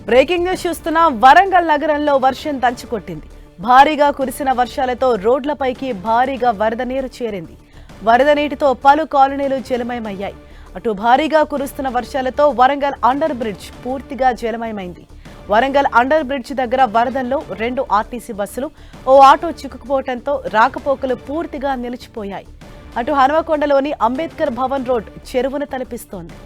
Breaking news చూస్తున్న వరంగల్ నగరంలో వర్షం దంచుకొట్టింది. భారీగా కురిసిన వర్షాలతో రోడ్లపైకి భారీగా వరద నీరు చేరింది. వరద నీటితో పలు కాలనీలు జలమయమయ్యాయి. అటు భారీగా కురుస్తున్న వర్షాలతో వరంగల్ అండర్ బ్రిడ్జ్ పూర్తిగా జలమయమైంది. వరంగల్ అండర్ బ్రిడ్జ్ దగ్గర వరదల్లో 2 ఆర్టీసీ బస్సులు, ఓ ఆటో చిక్కుకుపోవడంతో రాకపోకలు పూర్తిగా నిలిచిపోయాయి. అటు హనుమకొండలోని అంబేద్కర్ భవన్ రోడ్ చెరువును తలపిస్తోంది.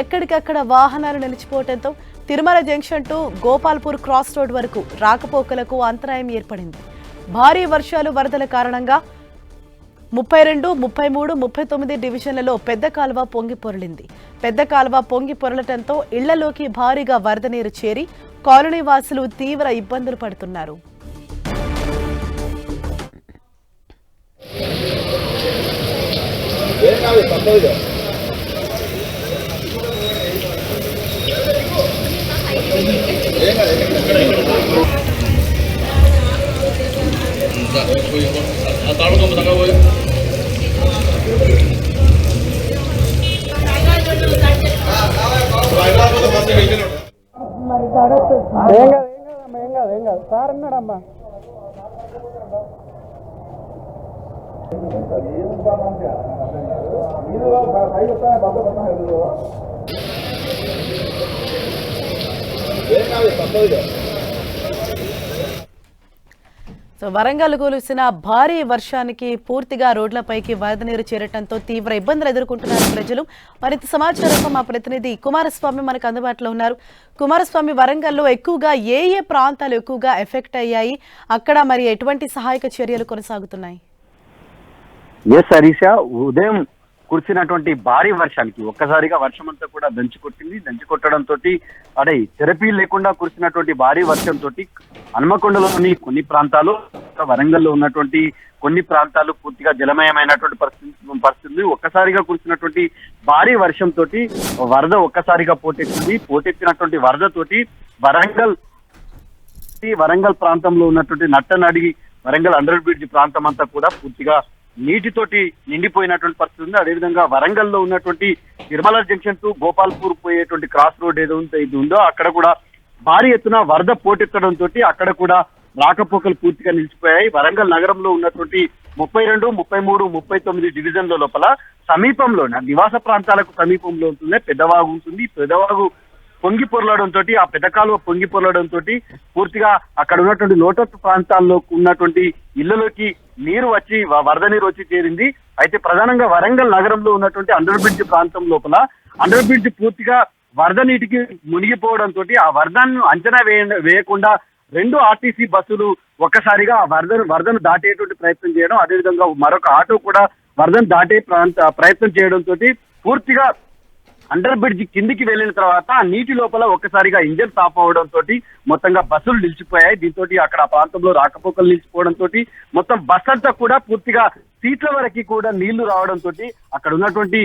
ఎక్కడికక్కడ వాహనాలు నిలిచిపోవడంతో Tirumala junction to Gopalpur cross road వరకు రాకపోకలకు అంతరాయం ఏర్పడింది. భారీ వర్షాలు వరదల కారణంగా 32, 33, 39 డివిజన్లలో పెద్ద కాలువ పొంగి పొరలింది. పెద్ద కాలువ పొంగి పొరలటంతో ఇళ్లలోకి భారీగా వరద నీరు చేరి కాలనీ వాసులు తీవ్ర ఇబ్బందులు పడుతున్నారు. సార్ అన్నాడమ్మా సో వరంగల్ కురిసిన భారీ వర్షానికి పూర్తిగా రోడ్లపైకి వరద నీరు చేరటంతో తీవ్ర ఇబ్బందులు ఎదుర్కొంటున్నారు ప్రజలు. మరింత సమాచారంతో మా ప్రతినిధి కుమారస్వామి మనకు అందుబాటులో ఉన్నారు. కుమారస్వామి, వరంగల్లో ఎక్కువగా ఏ ప్రాంతాలు ఎక్కువగా ఎఫెక్ట్ అయ్యాయి? అక్కడ మరి ఎటువంటి సహాయక చర్యలు కొనసాగుతున్నాయి? ఎస్ హరీష, ఉదయం కురిసినటువంటి భారీ వర్షానికి ఒక్కసారిగా వర్షం అంతా కూడా దంచుకొట్టడంతో అదే థెరపీ లేకుండా కురిసినటువంటి భారీ వర్షంతో హనుమకొండలోని కొన్ని ప్రాంతాలు, వరంగల్లో ఉన్నటువంటి కొన్ని ప్రాంతాలు పూర్తిగా జలమయమైనటువంటి పరిస్థితి. ఒక్కసారిగా కురిసినటువంటి భారీ వర్షంతో వరద ఒక్కసారిగా పోటెత్తినటువంటి వరదతోటి వరంగల్ ప్రాంతంలో ఉన్నటువంటి నట్టనడిగి వరంగల్ అండర్ బ్రిడ్జ్ ప్రాంతం అంతా కూడా పూర్తిగా నీటితోటి నిండిపోయినటువంటి పరిస్థితి ఉంది. అదేవిధంగా వరంగల్లో ఉన్నటువంటి తిరుమల జంక్షన్ టు గోపాల్పూర్ పోయేటువంటి క్రాస్ రోడ్ ఇది ఉందో అక్కడ కూడా భారీ ఎత్తున వరద పోటెత్తడంతో అక్కడ కూడా రాకపోకలు పూర్తిగా నిలిచిపోయాయి. వరంగల్ నగరంలో ఉన్నటువంటి 32, 33, 39 డివిజన్ల లోపల సమీపంలో నివాస ప్రాంతాలకు సమీపంలో ఉంటుంది పెద్దవాగు ఉంటుంది. పెద్దవాగు పొంగి పొరలడంతో ఆ పెద్ద కాలువ పొంగి పొరలడంతో పూర్తిగా అక్కడ ఉన్నటువంటి లోతట్టు ప్రాంతాల్లో ఉన్నటువంటి ఇళ్లలోకి నీరు వచ్చి వరద నీరు వచ్చి చేరింది. అయితే ప్రధానంగా వరంగల్ నగరంలో ఉన్నటువంటి అండర్ బ్రిడ్జ్ ప్రాంతం లోపల అండర్ బ్రిడ్జ్ పూర్తిగా వరద నీటికి మునిగిపోవడంతో ఆ వరదను అంచనా వేయకుండా 2 ఆర్టీసీ బస్సులు ఒక్కసారిగా వరదను దాటేటువంటి ప్రయత్నం చేయడం, అదేవిధంగా మరొక ఆటో కూడా వరదను దాటే ప్రయత్నం చేయడంతో పూర్తిగా అండర్ బ్రిడ్జ్ కిందికి వెళ్ళిన తర్వాత నీటి లోపల ఒక్కసారిగా ఇంజన్ స్టాప్ అవడంతో మొత్తంగా బస్సులు నిలిచిపోయాయి. దీంతో అక్కడ ఆ ప్రాంతంలో రాకపోకలు నిలిచిపోవడంతో మొత్తం బస్ అంతా కూడా పూర్తిగా సీట్ల వరకు కూడా నీళ్లు రావడంతో అక్కడ ఉన్నటువంటి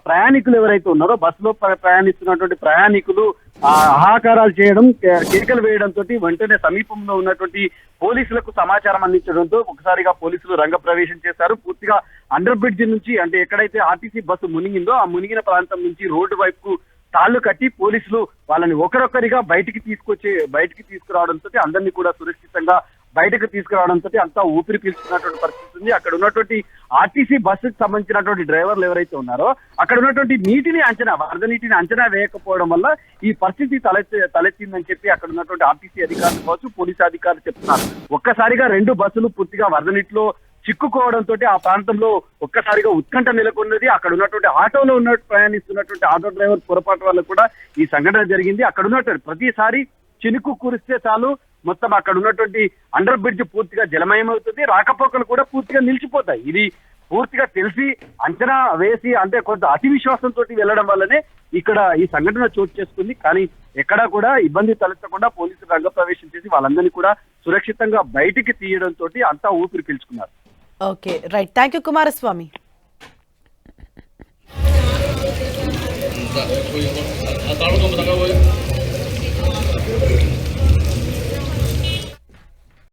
ప్రయాణికులు ఎవరైతే ఉన్నారో బస్సులో ప్రయాణిస్తున్నటువంటి ప్రయాణికులు ఆహాకారాలు చేయడం, కేకలు వేయడంతో వెంటనే సమీపంలో ఉన్నటువంటి పోలీసులకు సమాచారం అందించడంతో ఒకసారిగా పోలీసులు రంగ ప్రవేశం చేశారు. పూర్తిగా అండర్ బ్రిడ్జ్ నుంచి అంటే ఎక్కడైతే ఆర్టీసీ బస్సు మునిగిందో ఆ మునిగిన ప్రాంతం నుంచి రోడ్డు వైపు తాళ్లు కట్టి పోలీసులు వాళ్ళని ఒకరొకరిగా బయటికి తీసుకురావడంతో అందరినీ కూడా సురక్షితంగా బయటకు తీసుకురావడంతో అంతా ఊపిరి పీల్చుకున్నటువంటి పరిస్థితి ఉంది. అక్కడ ఉన్నటువంటి ఆర్టీసీ బస్సుకు సంబంధించినటువంటి డ్రైవర్లు ఎవరైతే ఉన్నారో అక్కడ ఉన్నటువంటి వరద నీటిని అంచనా వేయకపోవడం వల్ల ఈ పరిస్థితి తలెత్తిందని చెప్పి అక్కడ ఉన్నటువంటి ఆర్టీసీ అధికారులు కావచ్చు, పోలీసు అధికారులు చెప్తున్నారు. ఒక్కసారిగా 2 బస్సులు పూర్తిగా వరద నీటిలో చిక్కుకోవడంతో ఆ ప్రాంతంలో ఒక్కసారిగా ఉత్కంఠ నెలకొన్నది. అక్కడ ఉన్నటువంటి ఆటోలో ప్రయాణిస్తున్నటువంటి ఆటో డ్రైవర్ పొరపాటు వల్ల కూడా ఈ సంఘటన జరిగింది. అక్కడ ఉన్నటువంటి ప్రతిసారి చినుకు కురిస్తే చాలు మొత్తం అక్కడ ఉన్నటువంటి అండర్ బ్రిడ్జ్ పూర్తిగా జలమయమవుతుంది, రాకపోకలు కూడా పూర్తిగా నిలిచిపోతాయి. ఇది పూర్తిగా తెలిసి అంచనా వేసి అంటే కొంత అతి విశ్వాసంతో వెళ్ళడం వల్లనే ఇక్కడ ఈ సంఘటన చోటు చేసుకుంది. కానీ ఎక్కడా కూడా ఇబ్బంది తలెత్తకుండా పోలీసులు రంగప్రవేశం చేసి వాళ్ళందరినీ కూడా సురక్షితంగా బయటికి తీయడంతో అంతా ఊపిరి పీల్చుకున్నారు. Okay, right. Thank you Kumaraswamy. Tala